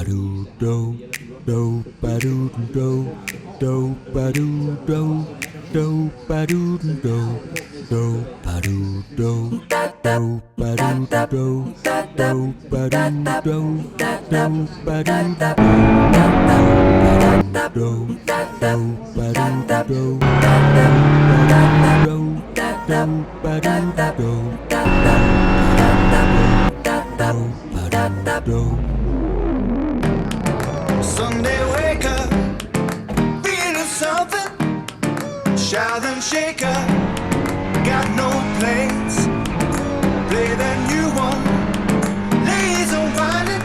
ba-doo do do ba-doo do do ba-doo do do ba-doo do do ba-doo do do ba-doo do do ba-doo do do ba-doo do do ba-doo do Sunday wake up, feeling something, shout and shake up, got no plans, play that new one, lazy winding.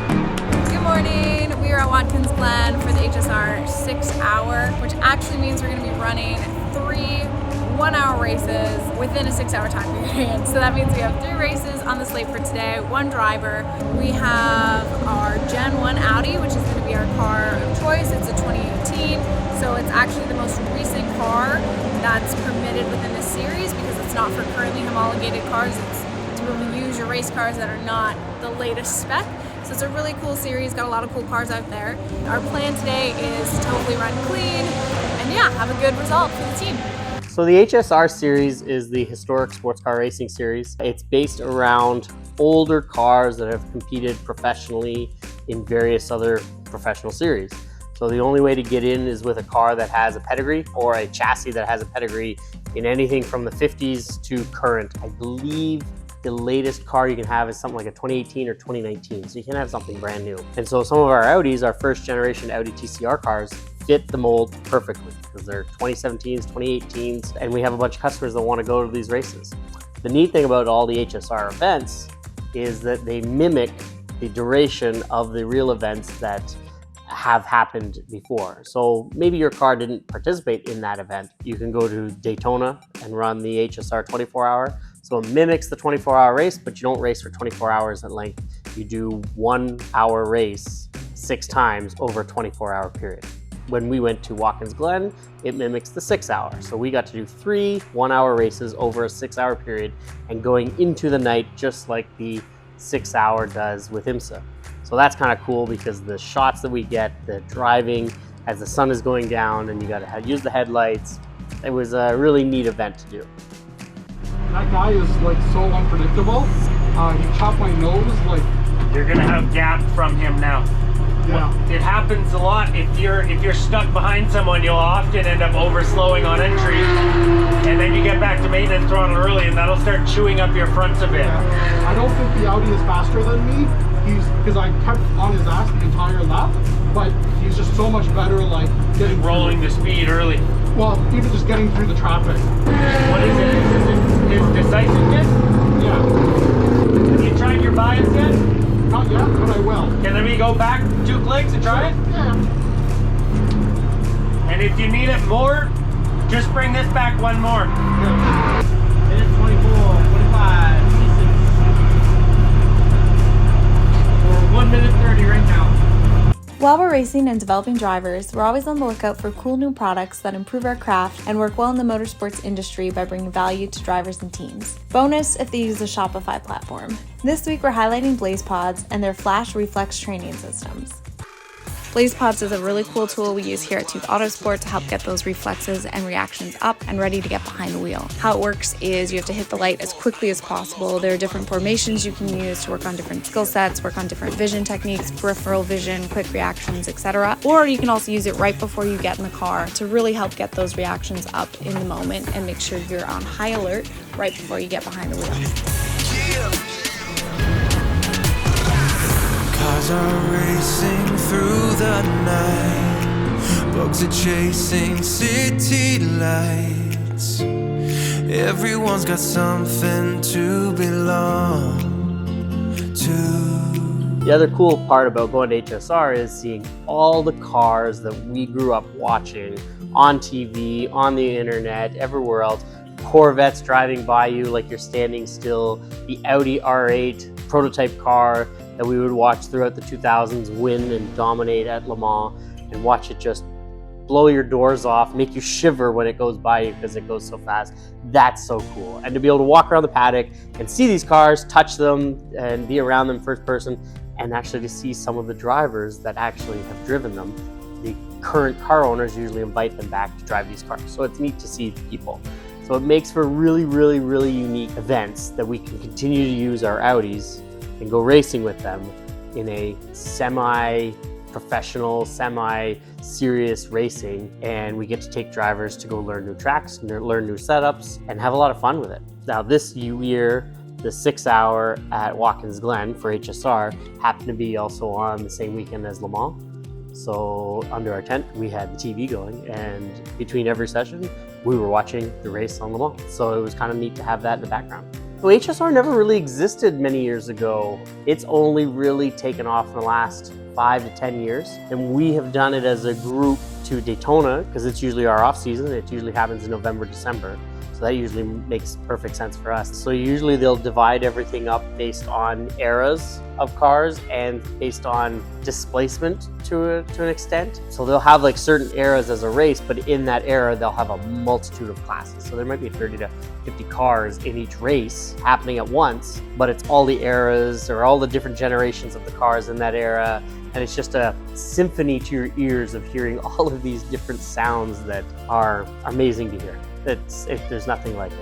Good morning, we are at Watkins Glen for the HSR 6 hour, which actually means we're going to be running 3 1-hour races within a 6-hour time period. So that means we have 3 races on the slate for today, 1 driver. We have our Gen 1 Audi, which is going to be our car of choice. It's a 2018, so it's actually the most recent car that's permitted within this series because it's not for currently homologated cars. It's to be able to use your race cars that are not the latest spec. So it's a really cool series, got a lot of cool cars out there. Our plan today is to hopefully run clean and yeah, have a good result for the team. So the HSR series is the historic sports car racing series. It's based around older cars that have competed professionally in various other professional series. So the only way to get in is with a car that has a pedigree or a chassis that has a pedigree in anything from the 50s to current. I believe the latest car you can have is something like a 2018 or 2019, so you can have something brand new. And so some of our Audis, our first generation Audi TCR cars, fit the mold perfectly because they're 2017s, 2018s, and we have a bunch of customers that want to go to these races. The neat thing about all the HSR events is that they mimic the duration of the real events that have happened before. So maybe your car didn't participate in that event. You can go to Daytona and run the HSR 24-hour. So it mimics the 24-hour race, but you don't race for 24 hours at length. You do 1-hour race 6 times over a 24-hour period. When we went to Watkins Glen, it mimics the 6-hour. So we got to do 3 1-hour races over a 6-hour period and going into the night just like the 6-hour does with IMSA. So that's kind of cool because the shots that we get, the driving as the sun is going down and you got to use the headlights, it was a really neat event to do. That guy is like so unpredictable. He chopped my nose like. You're gonna have gap from him now. Yeah. It happens a lot. If you're stuck behind someone, you'll often end up overslowing on entry, and then you get back to maintenance throttle early, and that'll start chewing up your fronts a bit. Yeah. I don't think the Audi is faster than me. Because I kept on his ass the entire lap, but he's just so much better like getting rolling the speed early. Well, even just getting through the traffic. What is it? Is it his decisiveness? Yeah. Have you tried your bias yet? Not yet, but I will. Okay, let me go back 2 clicks and try it. Yeah. And if you need it more, just bring this back 1 more. Yeah. It's 24, 25, 26. 1 minute 30 right now. While we're racing and developing drivers, we're always on the lookout for cool new products that improve our craft and work well in the motorsports industry by bringing value to drivers and teams. Bonus if they use a Shopify platform. This week we're highlighting Blaze Pods and their flash reflex training systems. Blaze Pods is a really cool tool we use here at Autosport to help get those reflexes and reactions up and ready to get behind the wheel. How it works is you have to hit the light as quickly as possible. There are different formations you can use to work on different skill sets, work on different vision techniques, peripheral vision, quick reactions, etc. Or you can also use it right before you get in the car to really help get those reactions up in the moment and make sure you're on high alert right before you get behind the wheel. Cars are racing through the night, bugs are chasing city lights. Everyone's got something to belong to. The other cool part about going to HSR is seeing all the cars that we grew up watching on TV, on the internet, everywhere else. Corvettes driving by you like you're standing still, the Audi R8 prototype car that we would watch throughout the 2000s win and dominate at LeMans and watch it just blow your doors off, make you shiver when it goes by you because it goes so fast. That's so cool. And to be able to walk around the paddock and see these cars, touch them, and be around them first person, and actually to see some of the drivers that actually have driven them. The current car owners usually invite them back to drive these cars. So it's neat to see people. So it makes for really, really, really unique events that we can continue to use our Audis and go racing with them in a semi-professional, semi-serious racing. And we get to take drivers to go learn new tracks, learn new setups, and have a lot of fun with it. Now this year, the 6 hour at Watkins Glen for HSR happened to be also on the same weekend as LeMans. So under our tent, we had the TV going, and between every session, we were watching the race on LeMans. So it was kind of neat to have that in the background. So HSR never really existed many years ago. It's only really taken off in the last 5 to 10 years. And we have done it as a group to Daytona, because it's usually our off season. It usually happens in November, December. So that usually makes perfect sense for us. So usually they'll divide everything up based on eras of cars and based on displacement to an extent. So they'll have like certain eras as a race, but in that era, they'll have a multitude of classes. So there might be 30 to 50 cars in each race happening at once, but it's all the eras or all the different generations of the cars in that era. And it's just a symphony to your ears of hearing all of these different sounds that are amazing to hear. There's nothing like it.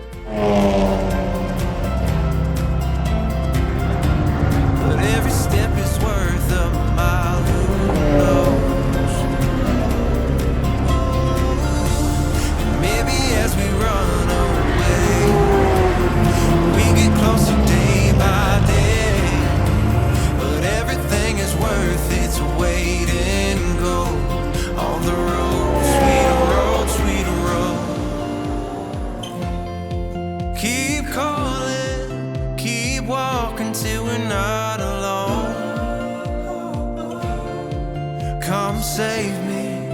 But every step is worth a mile. Who knows? And maybe as we run away, we get closer day by day. But everything is worth its weight in gold. On the road, sweet road, sweet road. Keep calling, keep walking till we're not alone. Come save me,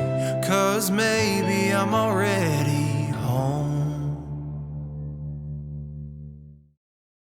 'cause maybe I'm already